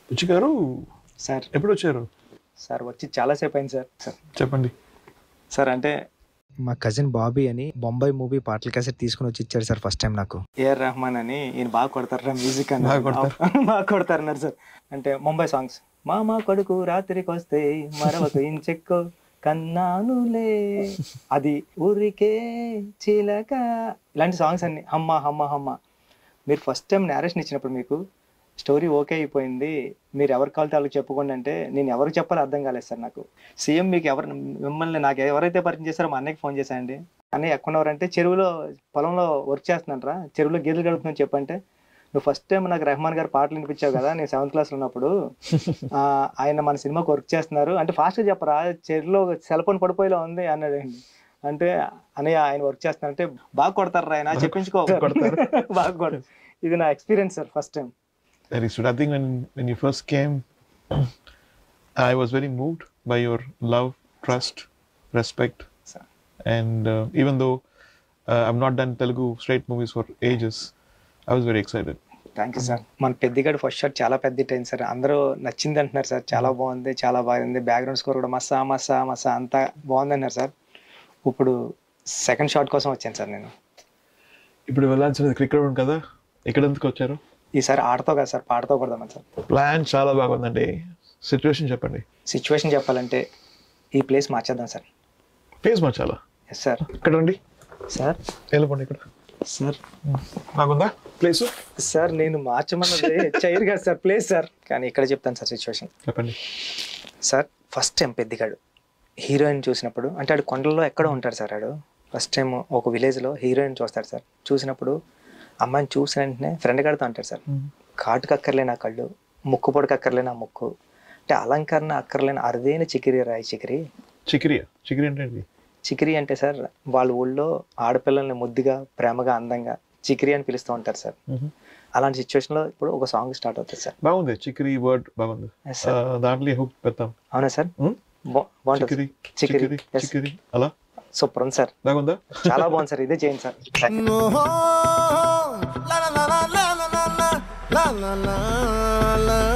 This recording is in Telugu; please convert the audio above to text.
బుచ్చి గారు సార్ ఎప్పుడు వచ్చారు? సార్ వచ్చి చాలాసేపు అయింది సార్. సార్ చెప్పండి. సార్ అంటే మా కజిన్ బాబీ అని బొంబాయి మూవీ పాటల క్యాసెట్ తీసుకుని వచ్చి ఇచ్చారు సార్ ఫస్ట్ టైం నాకు. ఏఆర్ రెహమాన్ అని ఈయన బాగా కొడతారా మ్యూజిక్ అని బాగా కొడతారు. బాగా కొడతారన్నారు సార్. అంటే ముంబై సాంగ్స్ మామ కొడుకు రాత్రికి వస్తే మరొక ఇంచెక్కు కన్నానులే అది ఊరికే చిలక ఇలాంటి సాంగ్స్ అన్ని హమ్మ హమ్మ హమ్మ. మీరు ఫస్ట్ టైం నేరేషన్ ఇచ్చినప్పుడు మీకు స్టోరీ ఓకే అయిపోయింది, మీరు ఎవరి కావాలితే వాళ్ళకి చెప్పుకోండి అంటే నేను ఎవరికి చెప్పాలో అర్థం కాలేదు సార్ నాకు. సీఎం మీకు మిమ్మల్ని నాకు ఎవరైతే పరిచయం చేస్తారో మా అన్నయ్యకి ఫోన్ చేశానండి. అన్నయ్య ఎక్కడున్నారంటే చెరువులో పొలంలో వర్క్ చేస్తున్నారా, చెరువులో గేదెలు గడుపుతుందని చెప్పంటే నువ్వు ఫస్ట్ టైం నాకు రెహమాన్ గారు పాటలు వినిపించావు కదా నేను 7th క్లాస్లో ఉన్నప్పుడు, ఆయన మన సినిమాకి వర్క్ చేస్తున్నారు అంటే ఫాస్ట్గా చెప్పరా చెరువులో సెల్ ఫోన్ పడిపోయేలా ఉంది అన్నాడండి. అంటే అన్నయ్య ఆయన వర్క్ చేస్తున్నారంటే బాగా కొడతారు ఆయన చెప్పించుకో బాగా కొడతారు. ఇది నా experience sir first time. Very sweet. I think when you first came, I was very moved by your love, trust, respect, Sir. and even though I've not done Telugu straight movies for ages, I was very excited. Thank you sir. మన పెద్దిగాడు ఫస్ట్ షాట్ చాలా పెద్ద హిట్ అయింది సార్. అందరూ నచ్చింది అంటున్నారు సార్, చాలా బాగుంది చాలా బాగుంది, బ్యాక్గ్రౌండ్ స్కోర్ కూడా మసా మసా మసా అంతా బాగుంది అన్నారు సార్. ఇప్పుడు సెకండ్ షాట్ కోసం వచ్చాను సార్ నేను. ఇప్పుడు వెళ్ళాల్సినది క్రికెట్ కదా, ఇక్కడ ఎందుకు వచ్చారు? ఈసారి ఆడతో కదా సార్ పాటతో కొడదామని సార్. ప్లాన్ చాలా బాగుందండి. సిచ్యువేషన్ చెప్పండి. సిచ్యువేషన్ చెప్పాలంటే ఈ ప్లేస్ మార్చేద్దాం సార్. ప్లేస్ మార్చాలా? Yes sir. ఇక్కడ రండి సార్ వెళ్ళిపోండి. ఇక్కడ సార్ బాగుందా ప్లేస్? సార్ నేను మార్చమన్నది చైర్ కదా సార్, ప్లేస్ సార్. కానీ ఇక్కడ చెప్తాను సార్ సిచ్యువేషన్. చెప్పండి సార్ ఫస్ట్ టైం పెద్దిగాడు హీరోయిన్ చూసినప్పుడు, అంటే ఆడు కొండల్లో ఎక్కడో ఉంటాడు సార్. ఆడు ఫస్ట్ టైం ఒక విలేజ్లో హీరోయిన్ చూస్తాడు సార్. చూసినప్పుడు అమ్మాయిని చూసిన వెంటనే ఫ్రెండ్ గారితో అంటాడు సార్, కాటుకు అక్కర్లేని ఆ కళ్ళు, ముక్కు పొడికి అక్కర్లేని ఆ ముక్కు, అంటే అలంకరణ అక్కర్లేని అరుదైన చికిరి రాయి చికిరి. చికిరియా? చికిరి అంటే ఏంటి? చికిరి అంటే సార్ వాళ్ళ ఊళ్ళో ఆడపిల్లల్ని ముద్దుగా ప్రేమగా అందంగా చికిరి అని పిలుస్తూ ఉంటారు సార్. అలాంటి సిచ్యువేషన్లో ఇప్పుడు ఒక సాంగ్ స్టార్ట్ అవుతుంది సార్. బాగుంది చికిరి వర్డ్ బాగుంది. దాంట్లో హుక్ పెడతాం. అవునా సార్? బాగుంటుంది చికిరి. చికిరి అలా సూపర్ ఉంది సార్, బాగుందా? చాలా బాగుంది సార్, ఇదే చేయండి sir. la la la la la la la la la la la